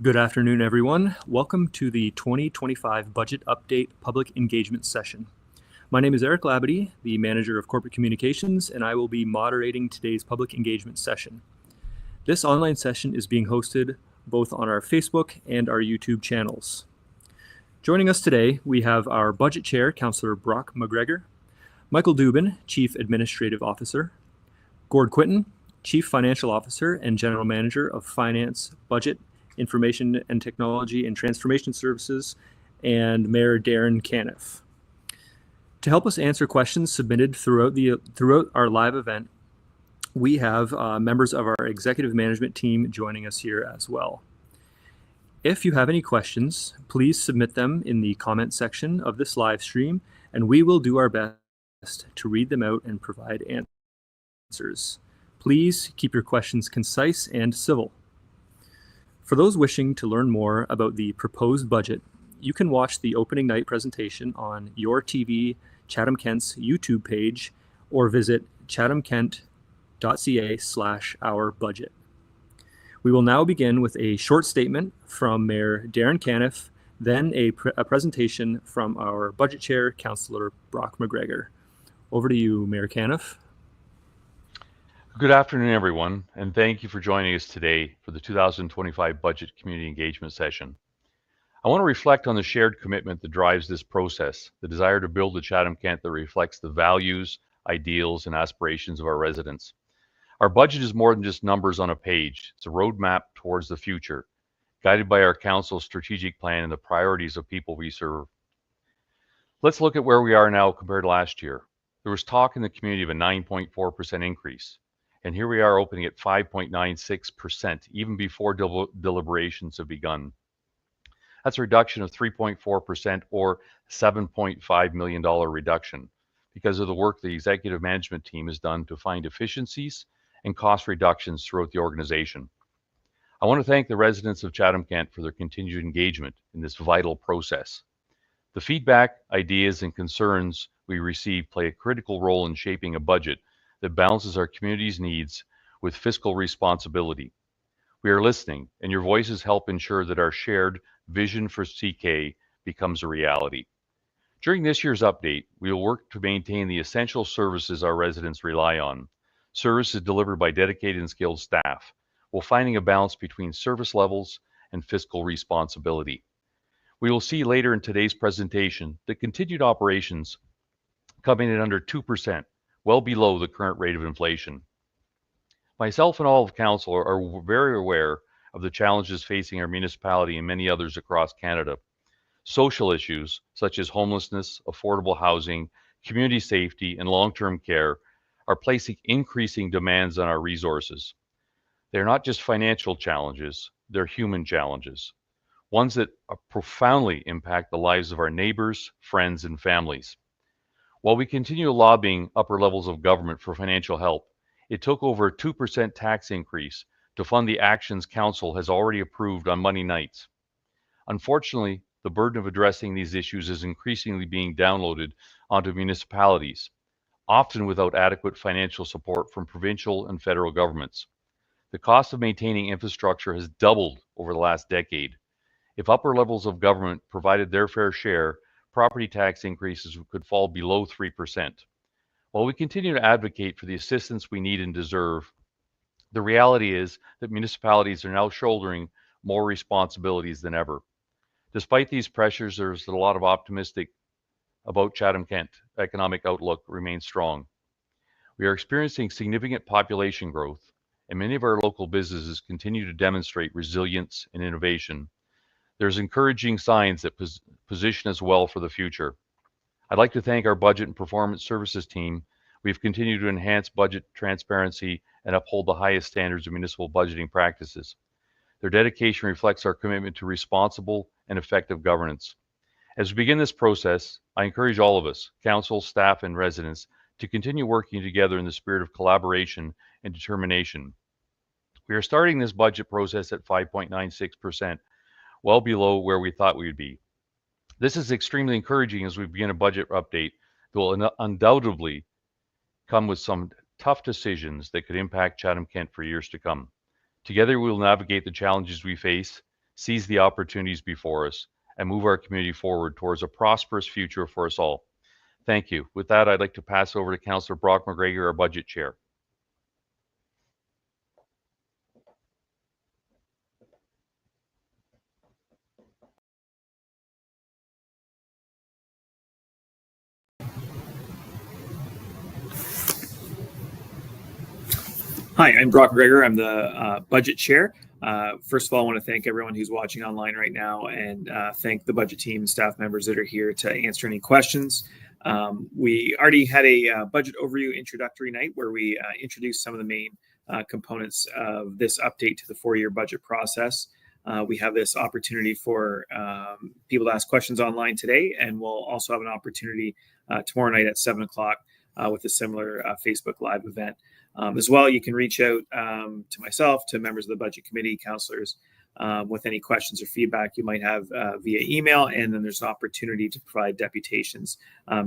Good afternoon, everyone. Welcome to the 2025 Budget Update Public Engagement Session. My name is Eric Labadie, the Manager of Corporate Communications, and I will be moderating today's public engagement session. This online session is being hosted both on our Facebook and our YouTube channels. Joining us today, we have our Budget Chair, Councillor Brock McGregor, Michael Dubin, Chief Administrative Officer, Gord Quinton, Chief Financial Officer and General Manager of Finance, Budget, Information and Technology and Transformation Services, and Mayor Darren Caniff. To help us answer questions submitted throughout our live event, we have members of our executive management team joining us here as well. If you have any questions, please submit them in the comment section of this live stream, and we will do our best to read them out and provide answers. Please keep your questions concise and civil. For those wishing to learn more about the proposed budget, you can watch the opening night presentation on Your TV Chatham-Kent's YouTube page or visit chathamkent.ca/ourbudget. We will now begin with a short statement from Mayor Darren Caniff, then a presentation from our Budget Chair, Councillor Brock McGregor. Over to you, Mayor Caniff. Good afternoon, everyone, and thank you for joining us today for the 2025 Budget Community Engagement Session. I want to reflect on the shared commitment that drives this process, the desire to build a Chatham-Kent that reflects the values, ideals, and aspirations of our residents. Our budget is more than just numbers on a page. It's a roadmap towards the future, guided by our council's strategic plan and the priorities of people we serve. Let's look at where we are now compared to last year. There was talk in the community of a 9.4% increase. And here we are opening at 5.96%, even before deliberations have begun. That's a reduction of 3.4% or $7.5 million reduction because of the work the executive management team has done to find efficiencies and cost reductions throughout the organization. I want to thank the residents of Chatham-Kent for their continued engagement in this vital process. The feedback, ideas, and concerns we receive play a critical role in shaping a budget that balances our community's needs with fiscal responsibility. We are listening, and your voices help ensure that our shared vision for CK becomes a reality. During this year's update, we will work to maintain the essential services our residents rely on, services delivered by dedicated and skilled staff, while finding a balance between service levels and fiscal responsibility. We will see later in today's presentation that continued operations come in at under 2%, well below the current rate of inflation. Myself and all of Council are very aware of the challenges facing our municipality and many others across Canada. Social issues such as homelessness, affordable housing, community safety, and long-term care are placing increasing demands on our resources. They're not just financial challenges, they're human challenges, ones that profoundly impact the lives of our neighbors, friends, and families. While we continue lobbying upper levels of government for financial help, it took over a 2% tax increase to fund the actions Council has already approved on Monday nights. Unfortunately, the burden of addressing these issues is increasingly being downloaded onto municipalities, often without adequate financial support from provincial and federal governments. The cost of maintaining infrastructure has doubled over the last decade. If upper levels of government provided their fair share, property tax increases could fall below 3%. While we continue to advocate for the assistance we need and deserve, the reality is that municipalities are now shouldering more responsibilities than ever. Despite these pressures, there's a lot of optimistic about Chatham-Kent. Economic outlook remains strong. We are experiencing significant population growth, and many of our local businesses continue to demonstrate resilience and innovation. There's encouraging signs that position us well for the future. I'd like to thank our Budget and Performance Services team. We've continued to enhance budget transparency and uphold the highest standards of municipal budgeting practices. Their dedication reflects our commitment to responsible and effective governance. As we begin this process, I encourage all of us, council, staff, and residents, to continue working together in the spirit of collaboration and determination. We are starting this budget process at 5.96%, well below where we thought we would be. This is extremely encouraging as we begin a budget update that will undoubtedly come with some tough decisions that could impact Chatham-Kent for years to come. Together, we will navigate the challenges we face, seize the opportunities before us, and move our community forward towards a prosperous future for us all. Thank you. With that, I'd like to pass over to Councillor Brock McGregor, our Budget Chair. Hi, I'm Brock McGregor. I'm the Budget Chair. First of all, I want to thank everyone who's watching online right now and thank the budget team and staff members that are here to answer any questions. We already had a budget overview introductory night where we introduced some of the main components of this update to the four-year budget process. We have this opportunity for people to ask questions online today, and we'll also have an opportunity tomorrow night at 7 o'clock with a similar Facebook Live event. As well, you can reach out to myself, to members of the budget committee, councillors, with any questions or feedback you might have via email. And then there's an opportunity to provide deputations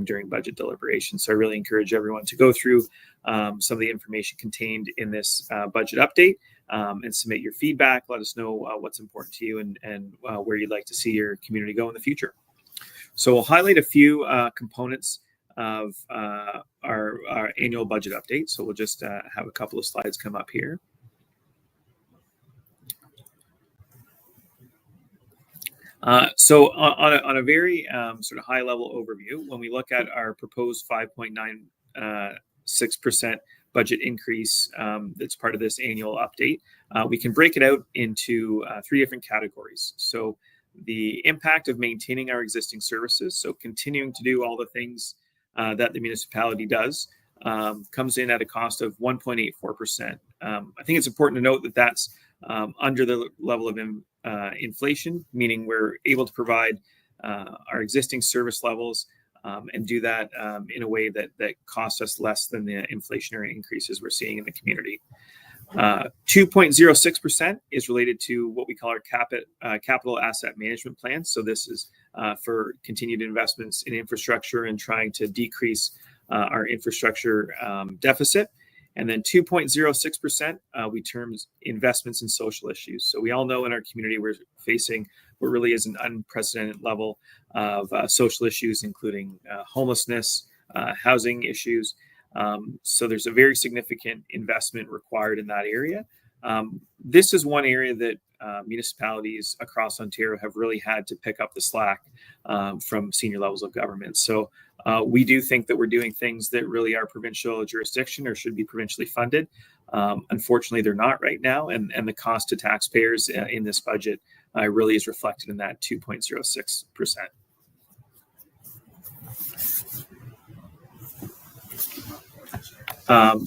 during budget deliberations. So I really encourage everyone to go through some of the information contained in this budget update and submit your feedback. Let us know what's important to you and where you'd like to see your community go in the future. So we'll highlight a few components of our annual budget update. So we'll just have a couple of slides come up here. So on a very sort of high level overview, when we look at our proposed 5.96% budget increase that's part of this annual update, we can break it out into three different categories. So the impact of maintaining our existing services, so continuing to do all the things that the municipality does, comes in at a cost of 1.84%. I think it's important to note that that's under the level of inflation, meaning we're able to provide our existing service levels and do that in a way that costs us less than the inflationary increases we're seeing in the community. 2.06% is related to what we call our capital asset management plan. So this is for continued investments in infrastructure and trying to decrease our infrastructure deficit. And then 2.06% we term investments in social issues. So we all know in our community we're facing what really is an unprecedented level of social issues, including homelessness, housing issues. So there's a very significant investment required in that area. This is one area that municipalities across Ontario have really had to pick up the slack from senior levels of government. So we do think that we're doing things that really are provincial jurisdiction or should be provincially funded. Unfortunately, they're not right now. And the cost to taxpayers in this budget really is reflected in that 2.06%.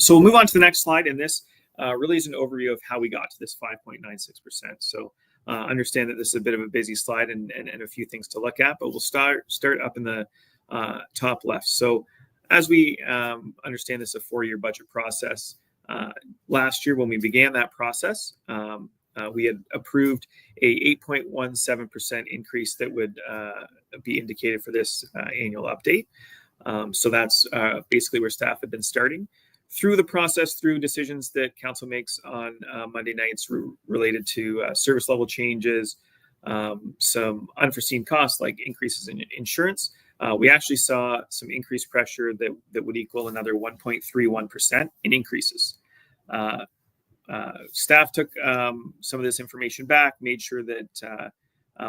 So we'll move on to the next slide, and this really is an overview of how we got to this 5.96%. So understand that this is a bit of a busy slide and a few things to look at, but we'll start up in the top left. So as we understand this is a four-year budget process, last year when we began that process, we had approved a 8.17% increase that would be indicated for this annual update. So that's basically where staff had been starting. Through the process, through decisions that council makes on Monday nights related to service level changes, some unforeseen costs like increases in insurance, we actually saw some increased pressure that would equal another 1.31% in increases. Staff took some of this information back, made sure that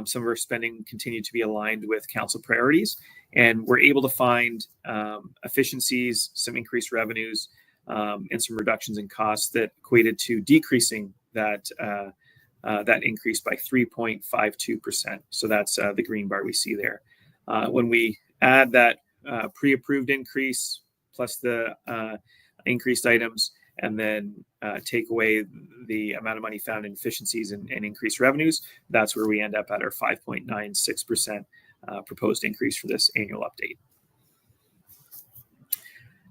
some of our spending continued to be aligned with council priorities, and we're able to find efficiencies, some increased revenues, and some reductions in costs that equated to decreasing that increase by 3.52%. So that's the green bar we see there. When we add that pre-approved increase plus the increased items, and then take away the amount of money found in efficiencies and increased revenues, that's where we end up at our 5.96% proposed increase for this annual update.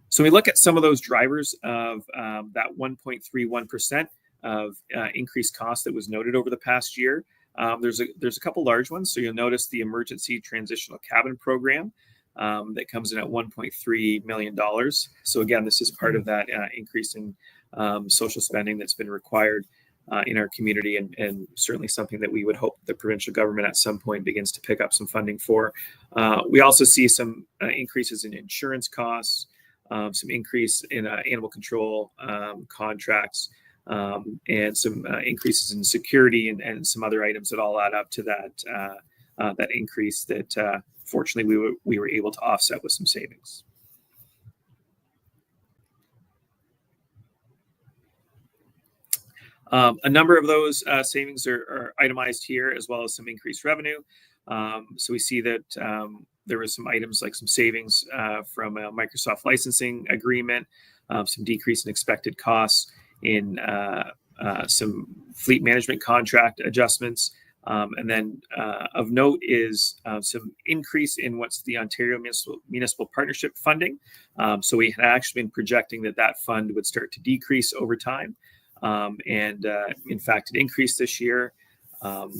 So we look at some of those drivers of that 1.31% of increased cost that was noted over the past year. There's a couple large ones. So you'll notice the emergency transitional cabin program that comes in at $1.3 million. So again, this is part of that increase in social spending that's been required in our community, and certainly something that we would hope the provincial government at some point begins to pick up some funding for. We also see some increases in insurance costs, some increase in animal control contracts, and some increases in security and some other items that all add up to that increase that fortunately we were able to offset with some savings. A number of those savings are itemized here, as well as some increased revenue. So we see that there was some items like some savings from a Microsoft licensing agreement, some decrease in expected costs in some fleet management contract adjustments. And then of note is some increase in what's the Ontario Municipal Partnership funding. So we had actually been projecting that fund would start to decrease over time. And in fact, it increased this year,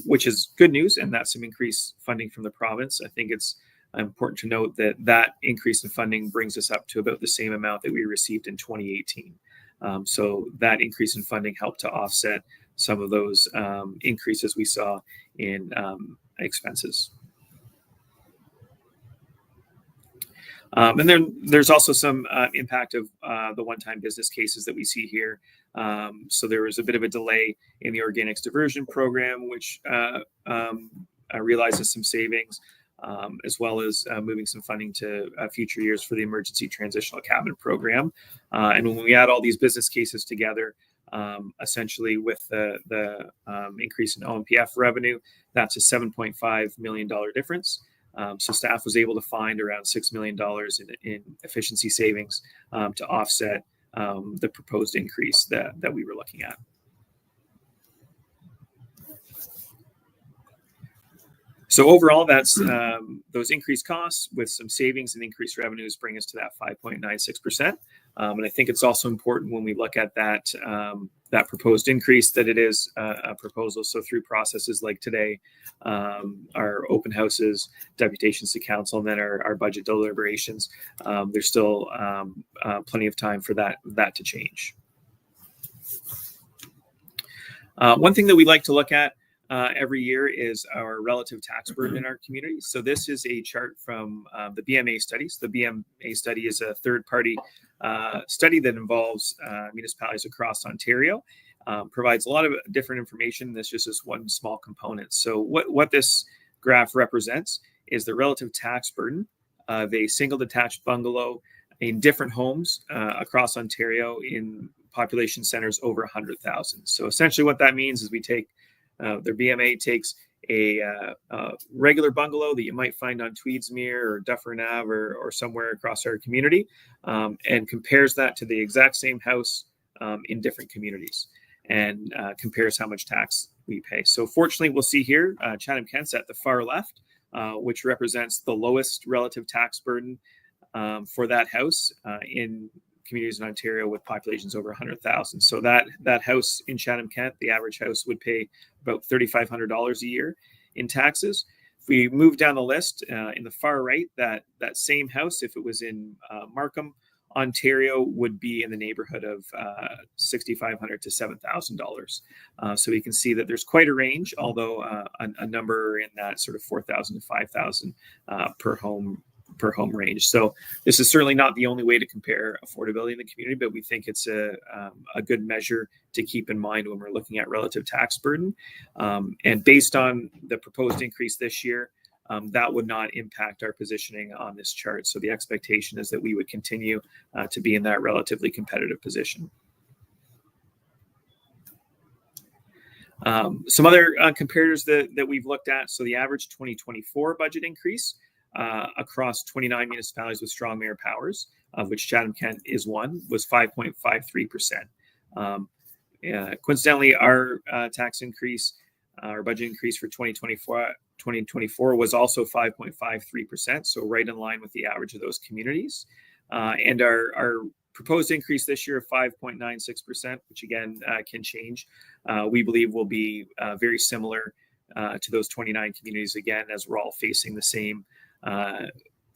which is good news, and that's some increased funding from the province. I think it's important to note that increase in funding brings us up to about the same amount that we received in 2018. So that increase in funding helped to offset some of those increases we saw in expenses. And then there's also some impact of the one-time business cases that we see here. So there was a bit of a delay in the organics diversion program, which realizes some savings, as well as moving some funding to future years for the emergency transitional cabinet program. And when we add all these business cases together, essentially with the increase in OMPF revenue, that's a $7.5 million difference. So staff was able to find around $6 million in efficiency savings to offset the proposed increase that we were looking at. So overall, that's those increased costs with some savings and increased revenues bring us to that 5.96%. And I think it's also important when we look at that proposed increase that it is a proposal. So through processes like today, our open houses, deputations to council, and then our budget deliberations, there's still plenty of time for that to change. One thing that we like to look at every year is our relative tax burden in our community. So this is a chart from the BMA studies. The BMA study is a third-party study that involves municipalities across Ontario. Provides a lot of different information. This is just one small component. So what this graph represents is the relative tax burden of a single detached bungalow in different homes across Ontario in population centers over 100,000. So essentially what that means is we take their BMA takes a regular bungalow that you might find on Tweedsmuir or Dufferin Ave or somewhere across our community, and compares that to the exact same house in different communities, and compares how much tax we pay. So fortunately, we'll see here, Chatham-Kent's at the far left, which represents the lowest relative tax burden for that house in communities in Ontario with populations over 100,000. So that house in Chatham-Kent, the average house would pay about $3,500 a year in taxes. If we move down the list, in the far right, that same house, if it was in Markham, Ontario, would be in the neighborhood of $6,500 to $7,000. So you can see that there's quite a range, although a number in that sort of $4,000 to $5,000 per home range. So this is certainly not the only way to compare affordability in the community, but we think it's a good measure to keep in mind when we're looking at relative tax burden. And based on the proposed increase this year, that would not impact our positioning on this chart. So the expectation is that we would continue to be in that relatively competitive position. Some other comparators that we've looked at. So the average 2024 budget increase across 29 municipalities with strong mayor powers, of which Chatham-Kent is one, was 5.53%. Coincidentally, our tax increase, our budget increase for 2024 was also 5.53%, so right in line with the average of those communities. And our proposed increase this year of 5.96%, which again can change, we believe will be very similar to those 29 communities again, as we're all facing the same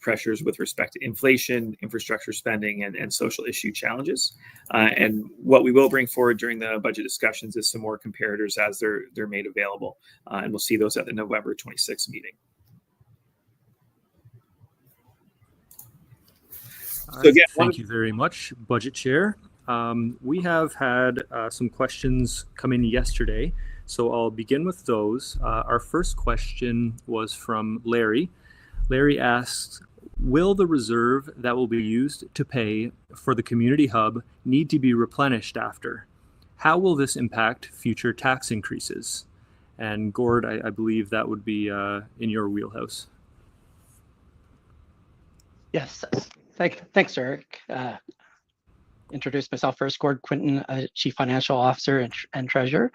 pressures with respect to inflation, infrastructure spending, and social issue challenges. And what we will bring forward during the budget discussions is some more comparators as they're made available. And we'll see those at the November 26th meeting. All right, thank you very much, Budget Chair. We have had some questions come in yesterday, so I'll begin with those. Our first question was from Larry. Larry asks, will the reserve that will be used to pay for the community hub need to be replenished after? How will this impact future tax increases? And Gord, I believe that would be in your wheelhouse. Yes, thanks, Eric. Introduce myself first, Gord Quinton, Chief Financial Officer and Treasurer.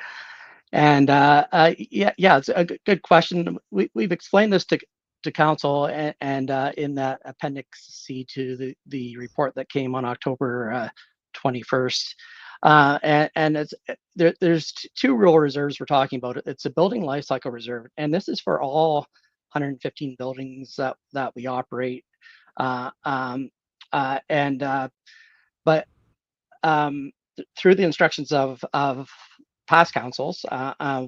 And yeah, it's a good question. We've explained this to Council and in that Appendix C to the report that came on October 21st. And there's two real reserves we're talking about. It's a building life cycle reserve, and this is for all 115 buildings that we operate. But through the instructions of past councils,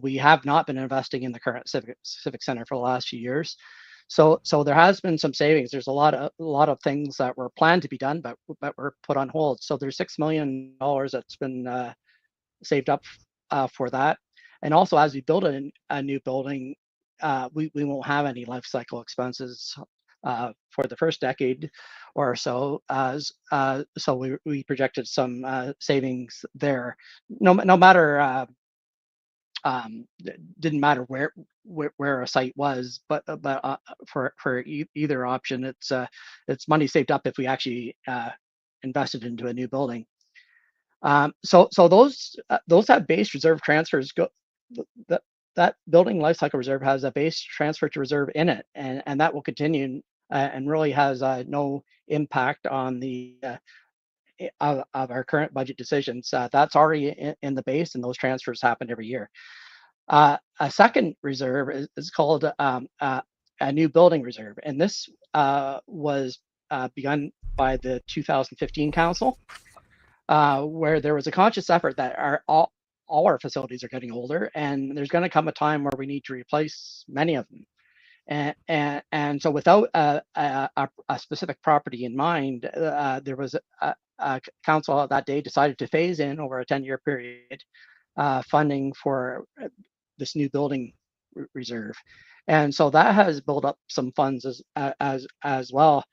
we have not been investing in the current civic center for the last few years. So there has been some savings. There's a lot of things that were planned to be done, but were put on hold. So there's $6 million that's been saved up for that. And also, as we build a new building, we won't have any life cycle expenses for the first decade or so. So we projected some savings there. No matter. Didn't matter where a site was, but for either option, it's money saved up if we actually invested into a new building. So those have base reserve transfers. That building lifecycle reserve has a base transfer to reserve in it, and that will continue and really has no impact on the of our current budget decisions. That's already in the base, and those transfers happen every year. A second reserve is called a new building reserve, and this was begun by the 2015 council, where there was a conscious effort that all our facilities are getting older, and there's going to come a time where we need to replace many of them. And so without a specific property in mind, there was a council that day decided to phase in over a 10-year period funding for this new building reserve. And so that has built up some funds as well.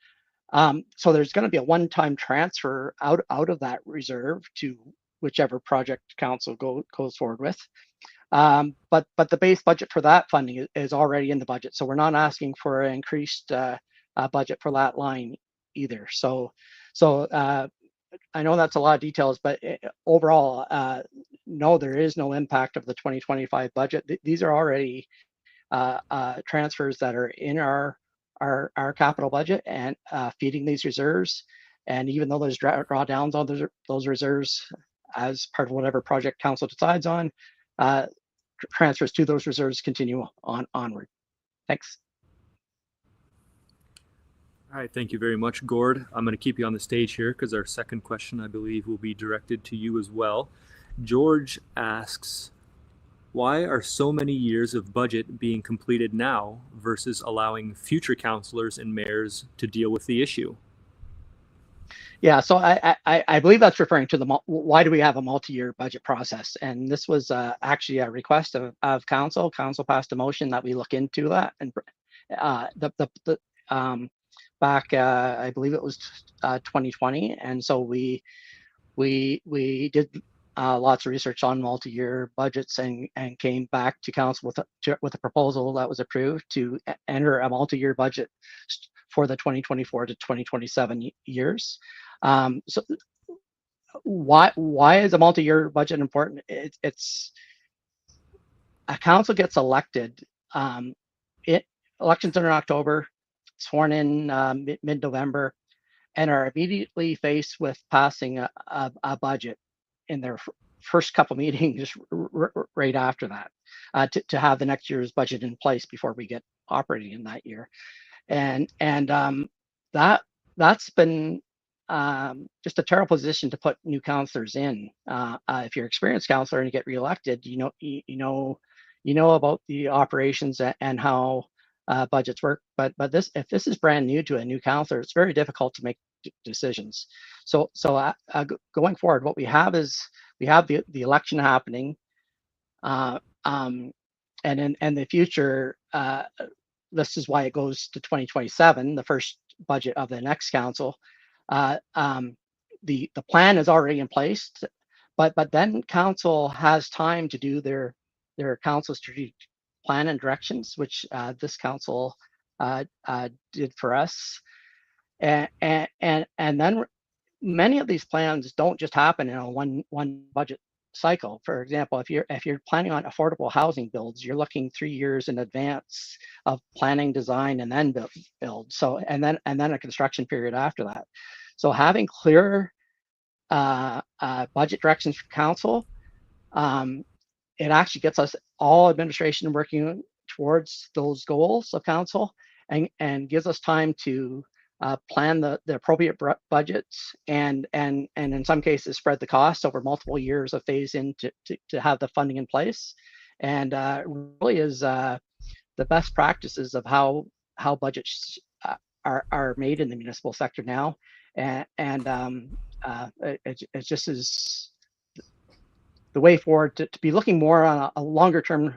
So there's going to be a one-time transfer out of that reserve to whichever project council goes forward with. But the base budget for that funding is already in the budget. So we're not asking for an increased budget for that line either. So I know that's a lot of details, but overall, no, there is no impact of the 2025 budget. These are already transfers that are in our capital budget and feeding these reserves. And even though there's drawdowns on those reserves as part of whatever project council decides on, transfers to those reserves continue onward. Thanks. All right, thank you very much, Gord. I'm going to keep you on the stage here because our second question, I believe, will be directed to you as well. George asks, why are so many years of budget being completed now versus allowing future councillors and mayors to deal with the issue? Yeah, so I believe that's referring to why do we have a multi-year budget process? And this was actually a request of council. Council passed a motion that we look into that, and back I believe it was 2020, and so we did lots of research on multi-year budgets and came back to council with a proposal that was approved to enter a multi-year budget for the 2024 to 2027 years. So why is a multi-year budget important? It's a council gets elected. Elections are in October, sworn in mid-November, and are immediately faced with passing a budget in their first couple meetings right after that, to have the next year's budget in place before we get operating in that year. And that's been just a terrible position to put new counselors in. If you're an experienced counselor and you get reelected, you know about the operations and how budgets work. But if this is brand new to a new counselor, it's very difficult to make decisions. So going forward, what we have is we have the election happening, and in the future, this is why it goes to 2027, the first budget of the next council. The plan is already in place, but then council has time to do their council strategic plan and directions, which this council did for us, and then many of these plans don't just happen in a one budget cycle. For example, if you're planning on affordable housing builds, you're looking 3 years in advance of planning, design, and then build. So and then a construction period after that. So having clear budget directions from council, it actually gets us all administration working towards those goals of council, and gives us time to plan the appropriate budgets, and in some cases spread the costs over multiple years of phase in to have the funding in place, and really is the best practices of how budgets are made in the municipal sector now, and it just is the way forward to be looking more on a longer term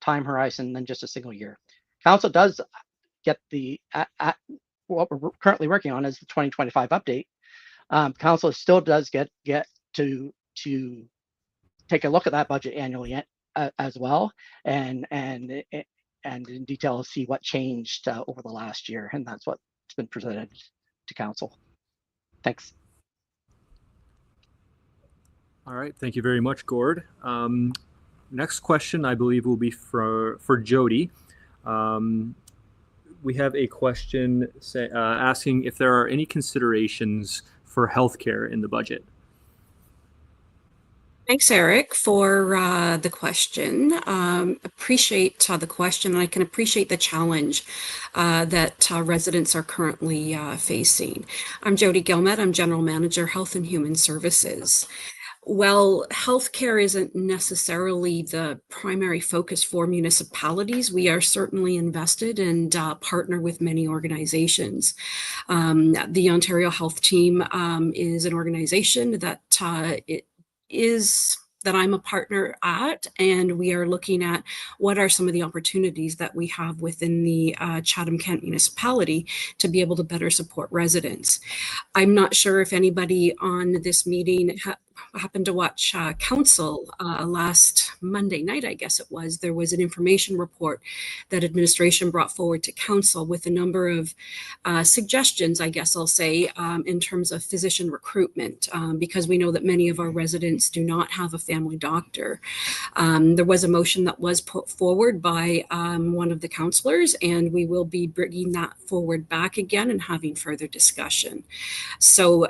time horizon than just a single year. Council does get the what we're currently working on is the 2025 update. Council still does get to take a look at that budget annually as well, and in detail see what changed over the last year, and that's what's been presented to council. Thanks. All right, thank you very much, Gord. Next question, I believe, will be for Jody. We have a question asking if there are any considerations for healthcare in the budget. Thanks, Eric, for the question. Appreciate the question, and I can appreciate the challenge that residents are currently facing. I'm Jody Gilmet. I'm General Manager, Health and Human Services. Well, healthcare isn't necessarily the primary focus for municipalities. We are certainly invested and partner with many organizations. The Ontario Health Team is an organization that that I'm a partner at, and we are looking at what are some of the opportunities that we have within the Chatham-Kent municipality to be able to better support residents. I'm not sure if anybody on this meeting happened to watch council last Monday night, I guess it was. There was an information report that administration brought forward to council with a number of suggestions, I guess I'll say, in terms of physician recruitment, because we know that many of our residents do not have a family doctor. There was a motion that was put forward by one of the councillors, and we will be bringing that forward back again and having further discussion. So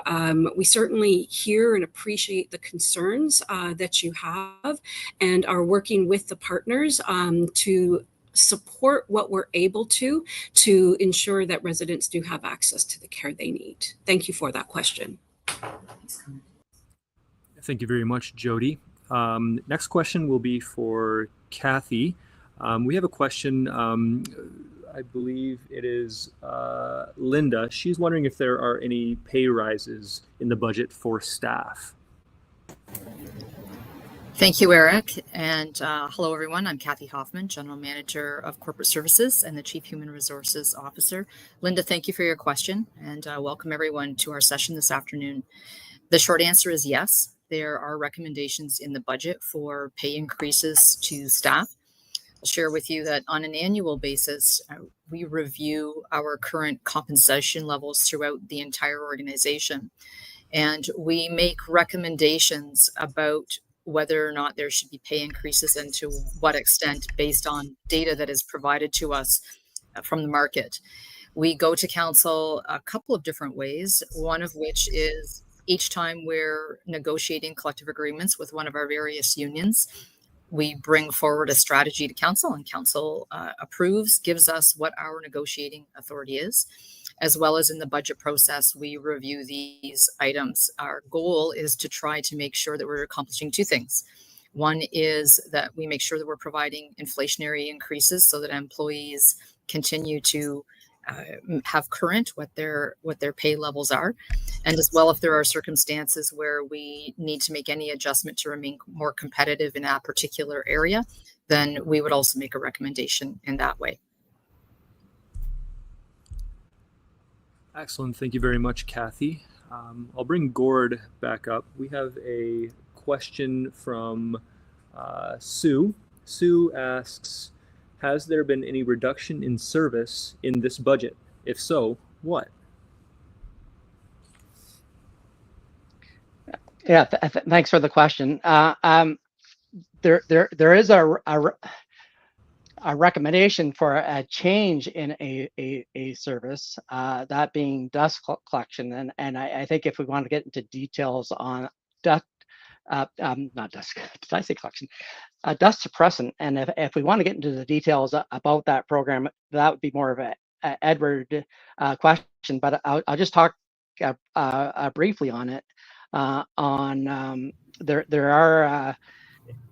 we certainly hear and appreciate the concerns that you have, and are working with the partners to support what we're able to ensure that residents do have access to the care they need. Thank you for that question. Thank you very much, Jody. Next question will be for Kathy. We have a question, I believe it is Linda. She's wondering if there are any pay rises in the budget for staff. Thank you, Eric. And hello, everyone. I'm Kathy Hoffman, General Manager of Corporate Services and the Chief Human Resources Officer. Linda, thank you for your question, and welcome everyone to our session this afternoon. The short answer is yes. There are recommendations in the budget for pay increases to staff. I'll share with you that on an annual basis, we review our current compensation levels throughout the entire organization. And we make recommendations about whether or not there should be pay increases and to what extent based on data that is provided to us from the market. We go to council a couple of different ways, one of which is each time we're negotiating collective agreements with one of our various unions, we bring forward a strategy to council, and council approves, gives us what our negotiating authority is. as well as in the budget process, we review these items. Our goal is to try to make sure that we're accomplishing two things. One is that we make sure that we're providing inflationary increases so that employees continue to have current what their pay levels are, and as well, if there are circumstances where we need to make any adjustment to remain more competitive in that particular area, then we would also make a recommendation in that way. Excellent. Thank you very much, Kathy. I'll bring Gord back up. We have a question from Sue. Sue asks, has there been any reduction in service in this budget? If so, what? Yeah, thanks for the question. There is a recommendation for a change in a service, that being dust collection, and I think if we want to get into details on dust, not dust, did I say collection? Dust suppressant, and if we want to get into the details about that program, that would be more of a Edward question, but I'll just talk briefly on it. There are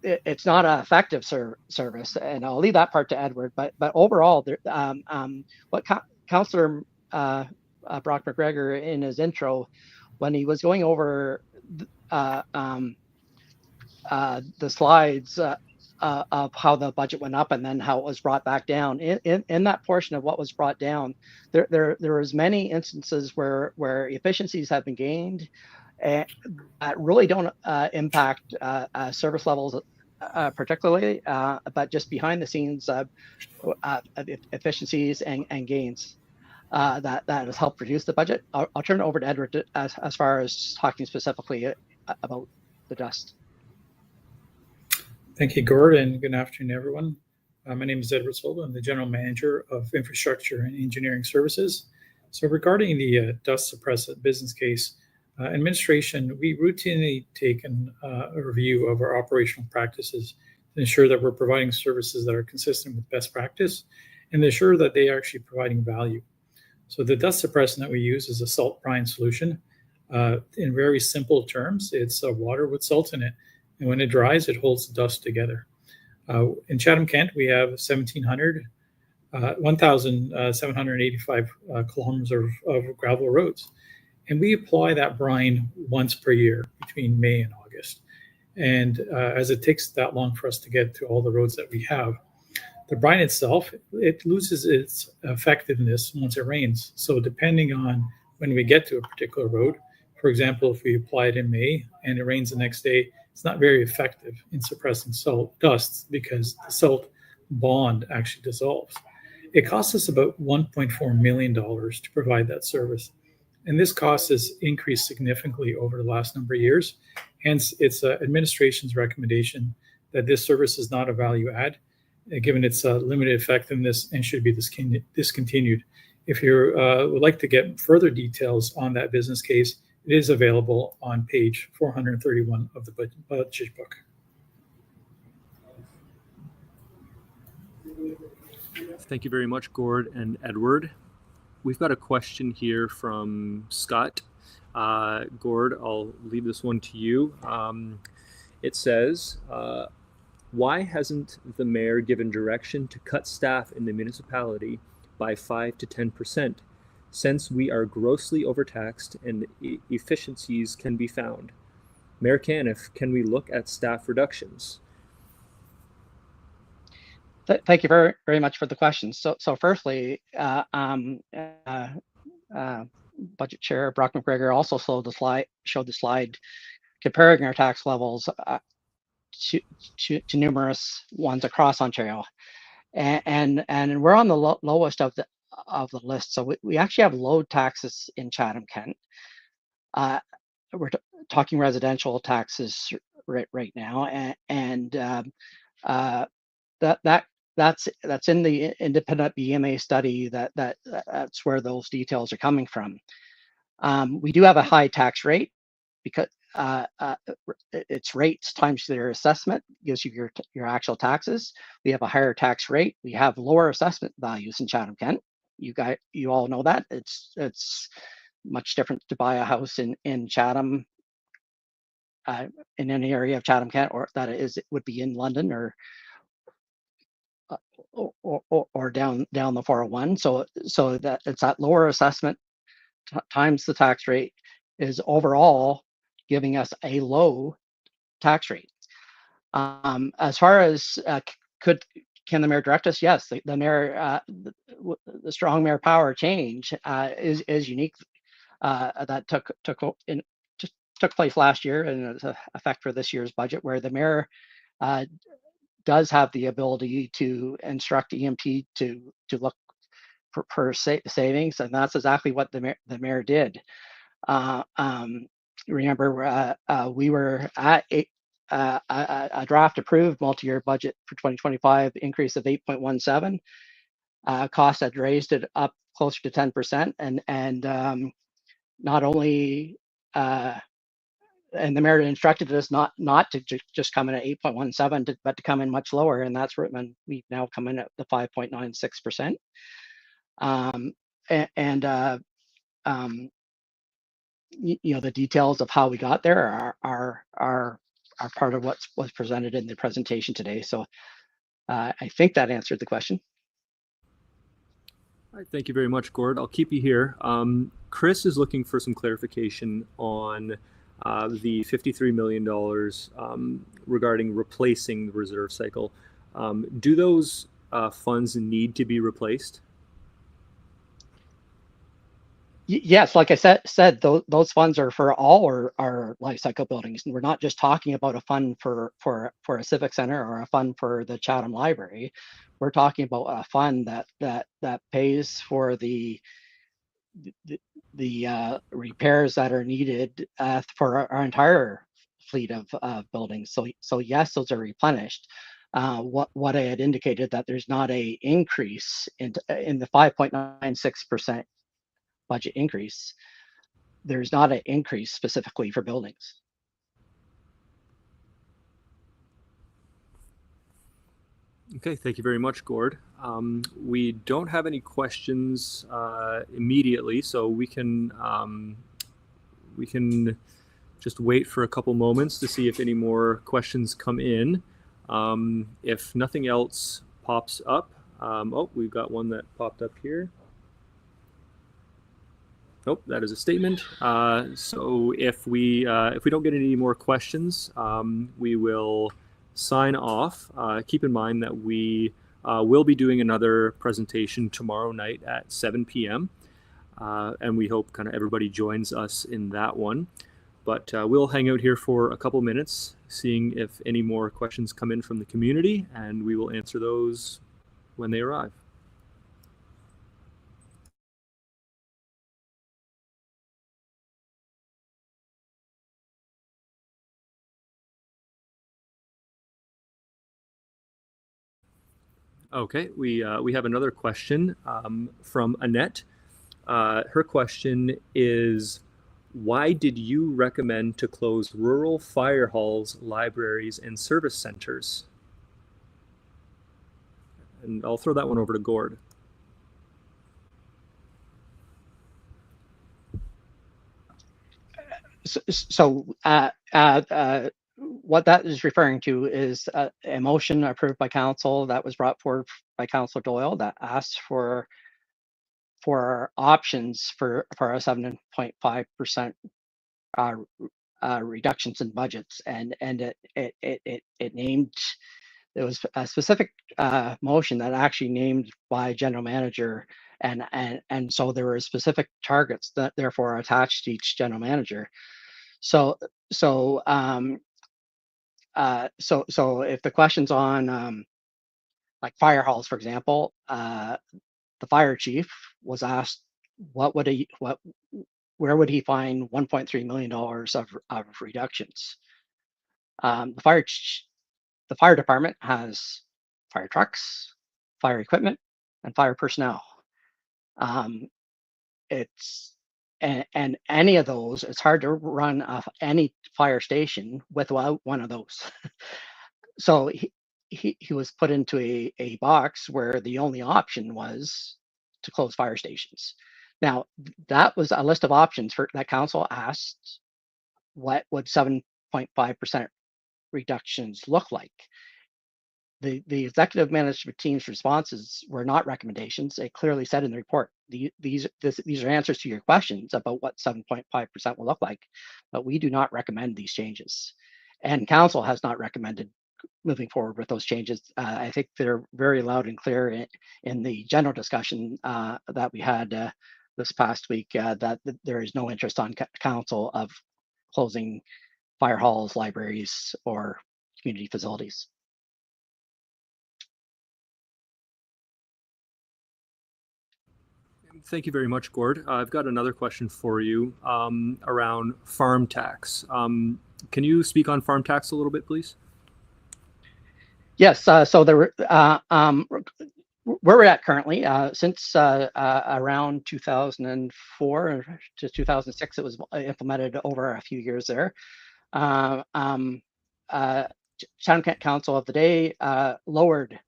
it's not an effective service, and I'll leave that part to Edward. But overall, what Councillor Brock McGregor in his intro, when he was going over the slides of how the budget went up and then how it was brought back down. In that portion of what was brought down, there was many instances where efficiencies have been gained that really don't impact service levels particularly, but just behind the scenes efficiencies and gains that has helped reduce the budget. I'll turn it over to Edward as far as talking specifically about the dust. Thank you, Gord, and good afternoon, everyone. My name is Edward Silva. I'm the General Manager of Infrastructure and Engineering Services. So regarding the dust suppressant business case, administration, we routinely take a review of our operational practices to ensure that we're providing services that are consistent with best practice and ensure that they are actually providing value. So the dust suppressant that we use is a salt brine solution. In very simple terms, it's water with salt in it. And when it dries, it holds the dust together. In Chatham-Kent, we have 1,785 kilometers of gravel roads. And we apply that brine once per year between May and August. And as it takes that long for us to get to all the roads that we have, the brine itself, it loses its effectiveness once it rains. So depending on when we get to a particular road, for example, if we apply it in May and it rains the next day, it's not very effective in suppressing salt dusts because the salt bond actually dissolves. It costs us about $1.4 million to provide that service. And this cost has increased significantly over the last number of years. Hence, it's administration's recommendation that this service is not a value add, given its limited effectiveness and should be discontinued. If you would like to get further details on that business case, it is available on page 431 of the budget book. Thank you very much, Gord and Edward. We've got a question here from Scott. Gord, I'll leave this one to you. It says, why hasn't the mayor given direction to cut staff in the municipality by 5 to 10%? Since we are grossly overtaxed and efficiencies can be found. Mayor Caniff, can we look at staff reductions? Thank you very, very much for the question. So firstly, Budget Chair Brock McGregor also showed the slide comparing our tax levels to numerous ones across Ontario, and we're on the lowest of the list. So we actually have low taxes in Chatham-Kent. We're talking residential taxes right now, and that's in the independent BMA study. That's where those details are coming from. We do have a high tax rate because it's rates times their assessment gives you your actual taxes. We have a higher tax rate. We have lower assessment values in Chatham-Kent. you all know that it's much different to buy a house in Chatham, in any area of Chatham-Kent, or that it would be in London or down the 401. So that it's that lower assessment times the tax rate is overall giving us a low tax rate. As far as can the mayor direct us? Yes, the mayor, the strong mayor power change is unique. That took place last year, and it's a effect for this year's budget, where the mayor does have the ability to instruct EMP to look for savings, and that's exactly what the mayor did. Remember, we were at a draft approved multi-year budget for 2025 increase of 8.17. Costs had raised it up closer to 10%, and not only and the mayor instructed us not to just come in at 8.17, but to come in much lower, and that's where we've now come in at the 5.96%. The details of how we got there are part of what was presented in the presentation today. So I think that answered the question. All right, thank you very much, Gord. I'll keep you here. Chris is looking for some clarification on the $53 million regarding replacing the reserve cycle. Do those funds need to be replaced? Yes, like I said, those funds are for all our life cycle buildings. And we're not just talking about a fund for a civic center or a fund for the Chatham Library. We're talking about a fund that pays for the repairs that are needed for our entire fleet of buildings. So yes, those are replenished. What I had indicated, that there's not a increase in the 5.96% budget increase. There's not an increase specifically for buildings. Okay, thank you very much, Gord. We don't have any questions immediately, so we can just wait for a couple moments to see if any more questions come in. If nothing else pops up, oh, we've got one that popped up here. Nope, that is a statement. So if we don't get any more questions, we will sign off. Keep in mind that we will be doing another presentation tomorrow night at 7 p.m. And we hope kind of everybody joins us in that one. But we'll hang out here for a couple minutes, seeing if any more questions come in from the community, and we will answer those when they arrive. Okay, we have another question from Annette. Her question is, why did you recommend to close rural fire halls, libraries, and service centers? And I'll throw that one over to Gord. So what that is referring to is a motion approved by council that was brought forward by Councillor Doyle that asks for options for a 7.5% reductions in budgets, and it named, it was a specific motion that actually named by general manager, and so there were specific targets that therefore are attached to each general manager. So if the question's on like fire halls, for example, the fire chief was asked where would he find $1.3 million of reductions. The fire department has fire trucks, fire equipment, and fire personnel. And any of those, it's hard to run any fire station without one of those. So he was put into a box where the only option was to close fire stations. Now, that was a list of options for that council asked, what would 7.5% reductions look like? The executive management team's responses were not recommendations. It clearly said in the report, these are answers to your questions about what 7.5% will look like, but we do not recommend these changes. And council has not recommended moving forward with those changes. I think they're very loud and clear in the general discussion that we had this past week, that there is no interest on council of closing fire halls, libraries, or community facilities. Thank you very much, Gord. I've got another question for you around farm tax. Can you speak on farm tax a little bit, please? Yes. So there, where we're at currently, since around 2004 to 2006, it was implemented over a few years there. Chatham-Kent Council of the day lowered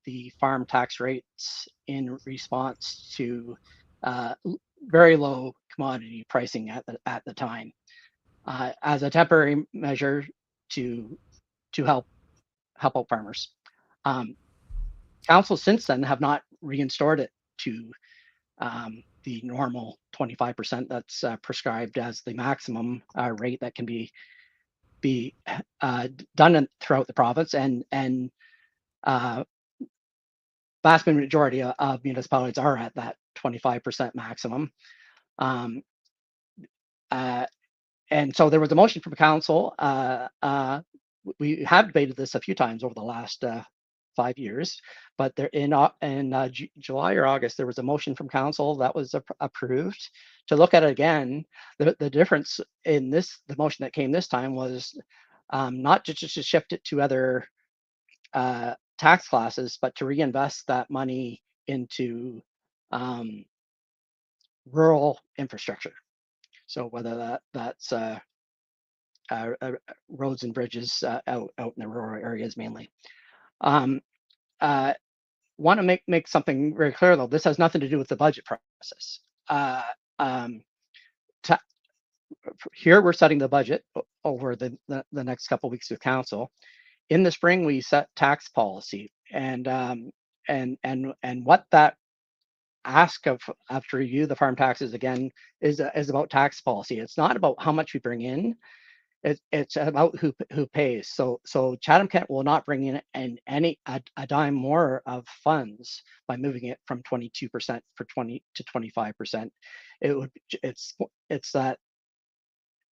the farm tax rates in response to very low commodity pricing at the time, as a temporary measure to help out farmers. Councils since then have not reinstored it to the normal 25% that's prescribed as the maximum rate that can be done throughout the province, and vast majority of municipalities are at that 25% maximum. And so there was a motion from council. We have debated this a few times over the last 5 years, but there in July or August, there was a motion from council that was approved to look at it again. The difference in the motion that came this time was not just to shift it to other tax classes, but to reinvest that money into rural infrastructure. So whether that's roads and bridges out in the rural areas mainly. Want to make something very clear though. This has nothing to do with the budget process. Here we're setting the budget over the next couple of weeks with council. In the spring, we set tax policy, and what that ask of to review the farm taxes again is about tax policy. It's not about how much we bring in. It's about who pays. So Chatham-Kent will not bring in a dime more of funds by moving it from 22% for 20 to 25%. It's that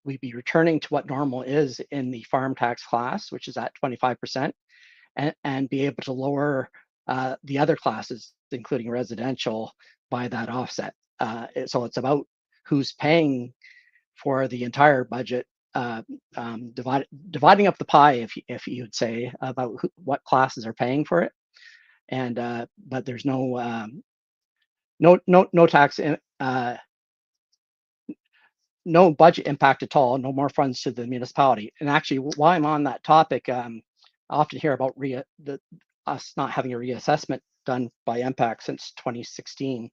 we'd be returning to what normal is in the farm tax class, which is at 25%, and be able to lower the other classes, including residential, by that offset. So it's about who's paying for the entire budget, dividing up the pie, if you'd say, about what classes are paying for it. And but there's no tax no budget impact at all, no more funds to the municipality. And actually, while I'm on that topic, I often hear about us not having a reassessment done by MPAC since 2016.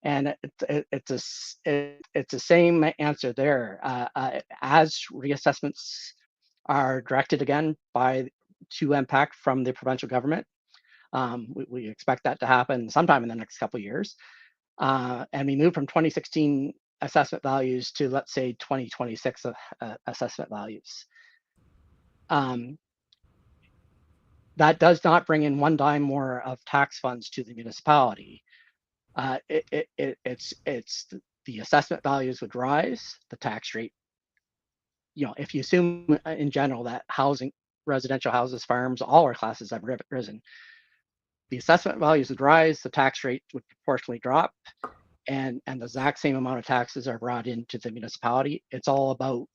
And it's the same answer there. As reassessments are directed again to MPAC from the provincial government, we expect that to happen sometime in the next couple of years. And we move from 2016 assessment values to, let's say, 2026 assessment values. That does not bring in one dime more of tax funds to the municipality. It's the assessment values would rise, the tax rate. If you assume in general that residential houses, farms, all our classes have risen, the assessment values would rise, the tax rate would proportionally drop, and the exact same amount of taxes are brought into the municipality. It's all about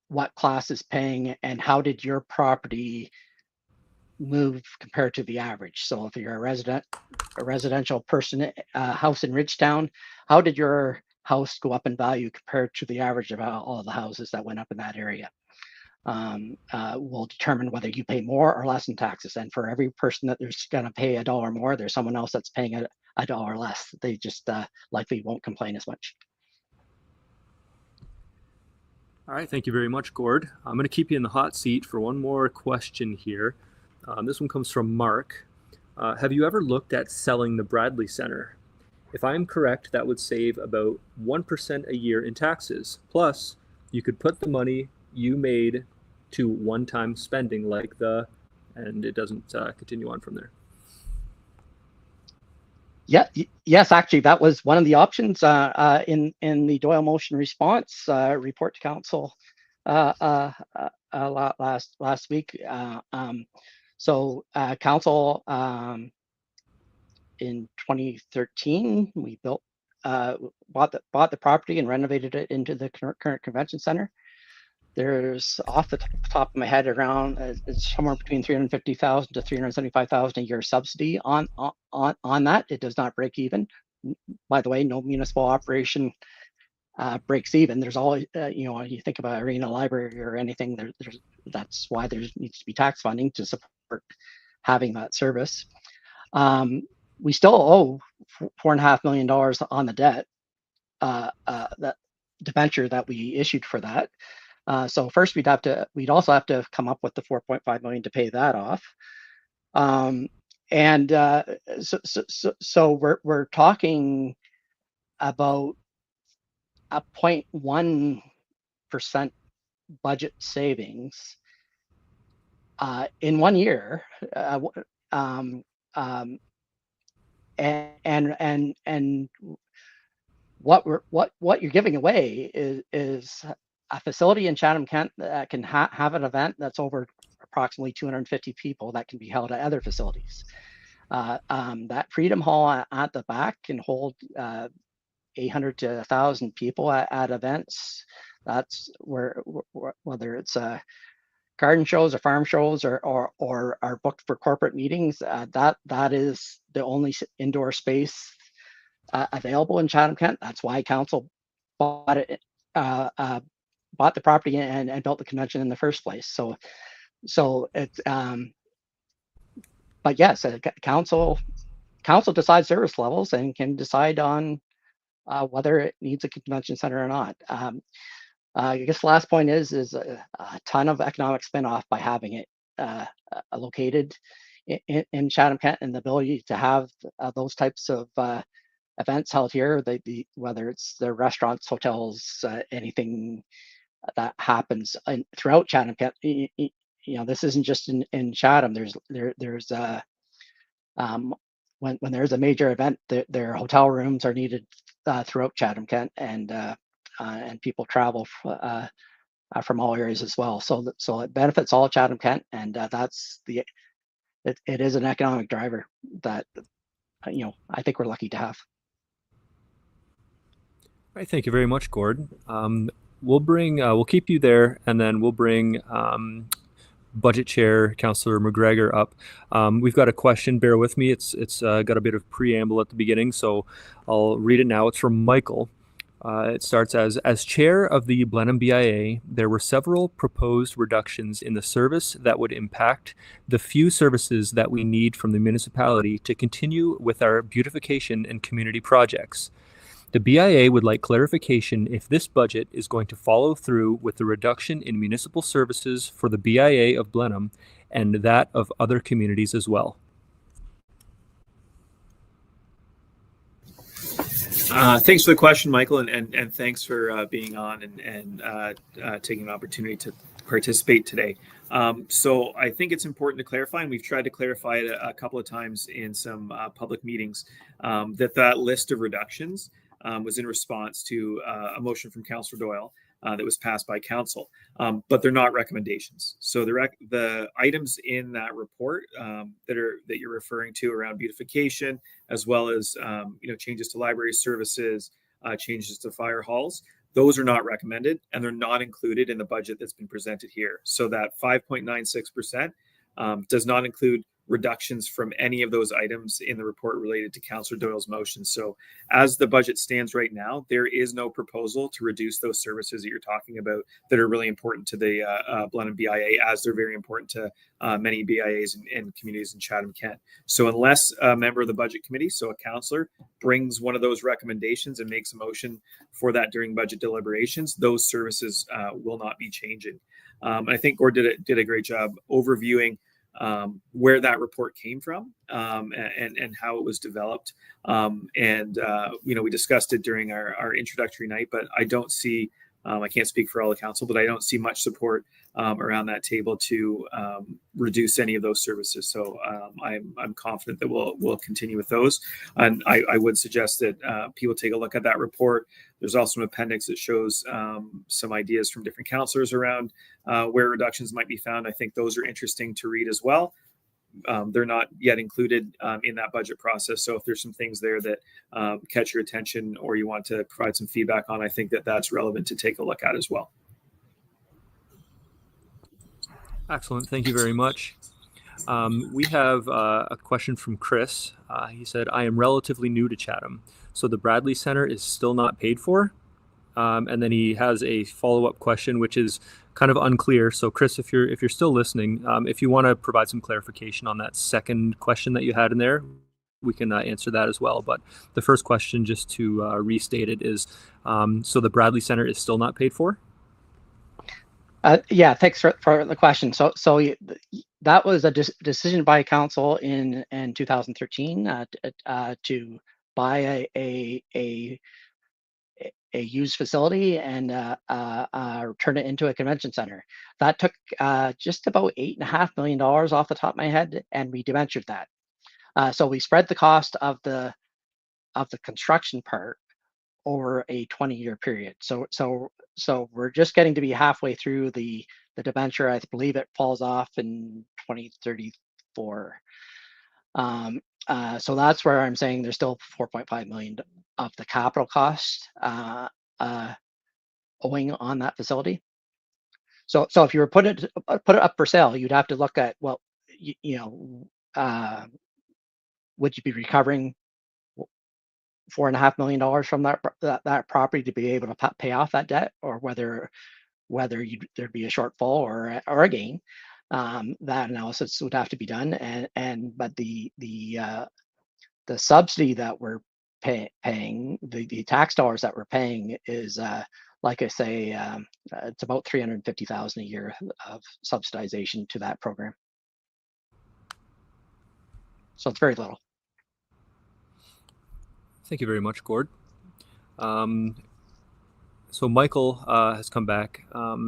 what class is paying and how did your property move compared to the average. So if you're a residential person, house in Ridgetown, how did your house go up in value compared to the average of all of the houses that went up in that area? will determine whether you pay more or less in taxes. And for every person that there's going to pay $1 more, there's someone else that's paying $1 less. They just likely won't complain as much. All right, thank you very much, Gord. I'm going to keep you in the hot seat for one more question here. This one comes from Mark. Have you ever looked at selling the Bradley Center? If I'm correct, that would save about 1% a year in taxes. Plus, you could put the money you made to one-time spending and it doesn't continue on from there. Yeah, yes, actually, that was one of the options in the Doyle motion response report to council last week. So council in 2013, we bought the property and renovated it into the current convention center. There's, off the top of my head, around it's somewhere between $350,000 to $375,000 a year subsidy on that. It does not break even. By the way, no municipal operation breaks even. There's always, you think about arena, library, or anything. That's why there needs to be tax funding to support having that service. We still owe $4.5 million on the debt, that debenture that we issued for that. So first we'd also have to come up with the $4.5 million to pay that off. So we're talking about a 0.1% budget savings in 1 year. And what you're giving away is a facility in Chatham-Kent that can have an event that's over approximately 250 people that can be held at other facilities. That Freedom Hall at the back can hold 800 to 1,000 people at events. That's where whether it's garden shows or farm shows or are booked for corporate meetings. That is the only indoor space available in Chatham-Kent. That's why council bought it. Bought the property and built the convention in the first place. So it's but yes, council decides service levels and can decide on whether it needs a convention center or not. I guess the last point is a ton of economic spin-off by having it located in Chatham-Kent, and the ability to have those types of events held here. Whether it's the restaurants, hotels, anything that happens throughout Chatham-Kent. This isn't just in Chatham. There's when there's a major event, their hotel rooms are needed throughout Chatham-Kent, and people travel from all areas as well. So it benefits all Chatham-Kent, and it is an economic driver that I think we're lucky to have. All right, thank you very much, Gord. We'll keep you there, and then we'll bring Budget Chair Councillor McGregor up. We've got a question. Bear with me. It's got a bit of preamble at the beginning, so I'll read it now. It's from Michael. It starts as chair of the Blenheim BIA, there were several proposed reductions in the service that would impact the few services that we need from the municipality to continue with our beautification and community projects. The BIA would like clarification if this budget is going to follow through with the reduction in municipal services for the BIA of Blenheim and that of other communities as well. Thanks for the question, Michael, and thanks for being on and taking an opportunity to participate today. So I think it's important to clarify, and we've tried to clarify it a couple of times in some public meetings, that list of reductions was in response to a motion from Councillor Doyle that was passed by council, but they're not recommendations. So the items in that report that you're referring to around beautification, as well as changes to library services, changes to fire halls, those are not recommended, and they're not included in the budget that's been presented here. So that 5.96% does not include reductions from any of those items in the report related to Councillor Doyle's motion. So as the budget stands right now, there is no proposal to reduce those services that you're talking about that are really important to the Blenheim BIA, as they're very important to many BIAs and communities in Chatham-Kent. So unless a member of the budget committee, so a councillor, brings one of those recommendations and makes a motion for that during budget deliberations, those services will not be changing. And I think Gord did a great job overviewing where that report came from and how it was developed. We discussed it during our introductory night, but I don't see, I can't speak for all the council, but I don't see much support around that table to reduce any of those services. So I'm confident that we'll continue with those. And I would suggest that people take a look at that report. There's also an appendix that shows some ideas from different councillors around where reductions might be found. I think those are interesting to read as well. They're not yet included in that budget process. So if there's some things there that catch your attention or you want to provide some feedback on, I think that that's relevant to take a look at as well. Excellent. Thank you very much. We have a question from Chris. He said, I am relatively new to Chatham, so the Bradley Center is still not paid for? And then he has a follow-up question, which is kind of unclear. So Chris, if you're still listening, if you want to provide some clarification on that second question that you had in there, we can answer that as well. But the first question, just to restate it, is so the Bradley Center is still not paid for? Yeah, thanks for the question. So that was a decision by council in 2013 to buy a used facility and turn it into a convention center. That took just about $8.5 million off the top of my head, and we debentured that. So we spread the cost of the construction part over a 20-year period. So we're just getting to be halfway through the debenture. I believe it falls off in 2034. So that's where I'm saying there's still $4.5 million of the capital cost owing on that facility. So if you were put it up for sale, you'd have to look at, well, would you be recovering $4.5 million from that property to be able to pay off that debt, or whether there'd be a shortfall or a gain? That analysis would have to be done, but the subsidy that we're paying, the tax dollars that we're paying is, like I say, it's about $350,000 a year of subsidization to that program. So it's very little. Thank you very much, Gord. So Michael has come back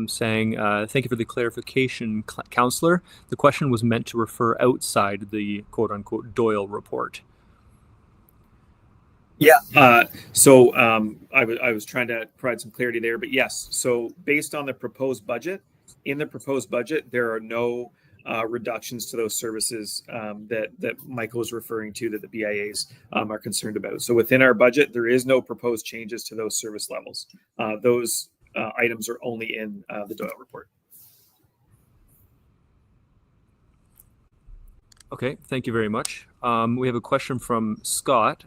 saying, thank you for the clarification, Councillor. The question was meant to refer outside the quote-unquote Doyle report. Yeah, so I was trying to provide some clarity there, but yes. So based on the proposed budget, in the proposed budget, there are no reductions to those services that Michael was referring to, that the BIAs are concerned about. So within our budget, there is no proposed changes to those service levels. Those items are only in the Doyle report. Okay, thank you very much. We have a question from Scott.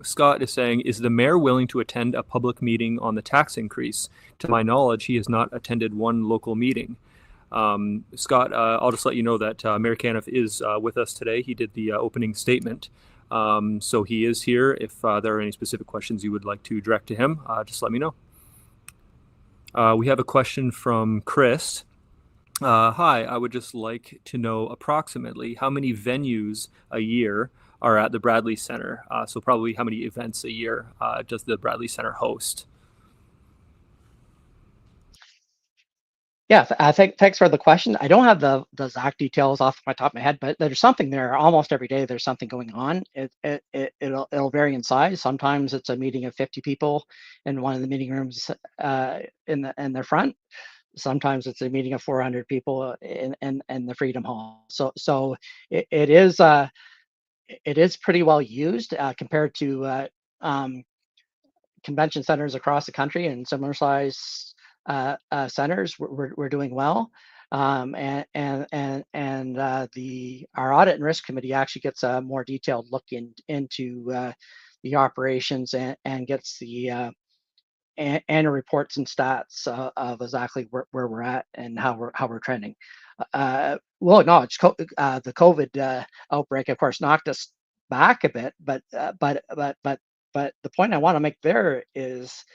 Scott is saying, is the mayor willing to attend a public meeting on the tax increase? To my knowledge, he has not attended one local meeting. Scott, I'll just let you know that Mayor Caniff is with us today. He did the opening statement. So he is here. If there are any specific questions you would like to direct to him, just let me know. We have a question from Chris. Hi, I would just like to know approximately how many venues a year are at the Bradley Center. So probably how many events a year does the Bradley Center host? Yeah, thanks for the question. I don't have the exact details off my top of my head, but there's something there almost every day. There's something going on. It'll vary in size. Sometimes it's a meeting of 50 people in one of the meeting rooms in the front. Sometimes it's a meeting of 400 people in the Freedom Hall. So it is pretty well used compared to convention centers across the country and similar size centers. We're doing well. Our audit and risk committee actually gets a more detailed look into the operations and gets the annual reports and stats of exactly where we're at and how we're trending. We'll acknowledge the COVID outbreak, of course, knocked us back a bit, but the point I want to make there is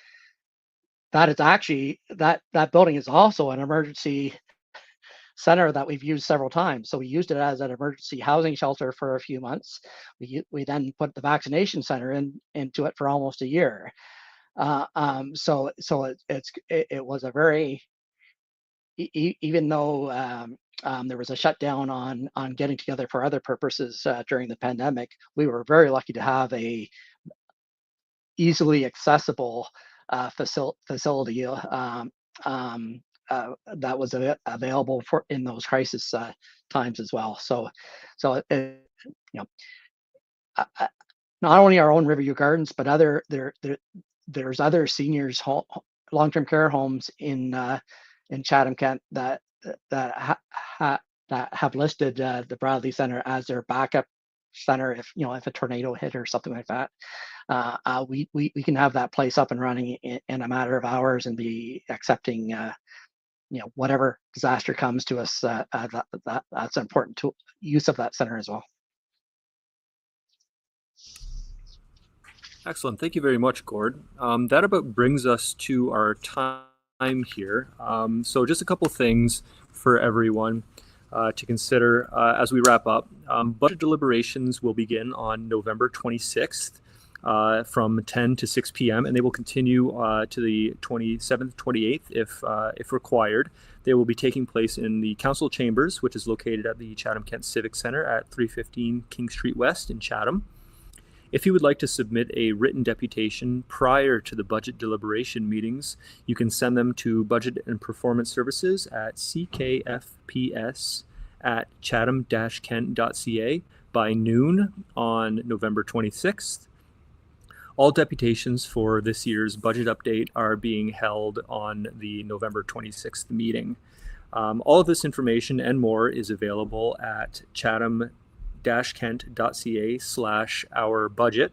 that it's actually that building is also an emergency center that we've used several times. So we used it as an emergency housing shelter for a few months. We then put the vaccination center into it for almost a year. So it was a very, even though there was a shutdown on getting together for other purposes during the pandemic, we were very lucky to have a easily accessible facility that was available for in those crisis times as well. So not only our own Riverview Gardens, but there's other seniors long-term care homes in Chatham-Kent that have listed the Bradley Center as their backup center if a tornado hit or something like that. We can have that place up and running in a matter of hours and be accepting whatever disaster comes to us. That's an important use of that center as well. Excellent. Thank you very much, Gord. That about brings us to our time here. So just a couple things for everyone to consider as we wrap up. Budget deliberations will begin on November 26th from 10 to 6 p.m. and they will continue to the 27th, 28th if required. They will be taking place in the Council Chambers, which is located at the Chatham-Kent Civic Center at 315 King Street West in Chatham. If you would like to submit a written deputation prior to the budget deliberation meetings, you can send them to Budget and Performance Services at ckfps@chatham-kent.ca by noon on November 26th. All deputations for this year's budget update are being held on the November 26th meeting. All of this information and more is available at chatham-kent.ca/ourbudget.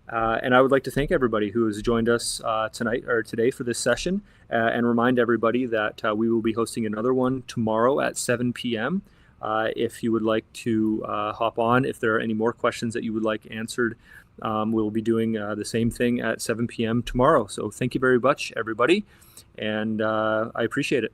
And I would like to thank everybody who has joined us tonight or today for this session and remind everybody that we will be hosting another one tomorrow at 7 p.m. If you would like to hop on, if there are any more questions that you would like answered, we'll be doing the same thing at 7 p.m. tomorrow. So thank you very much, everybody, and I appreciate it.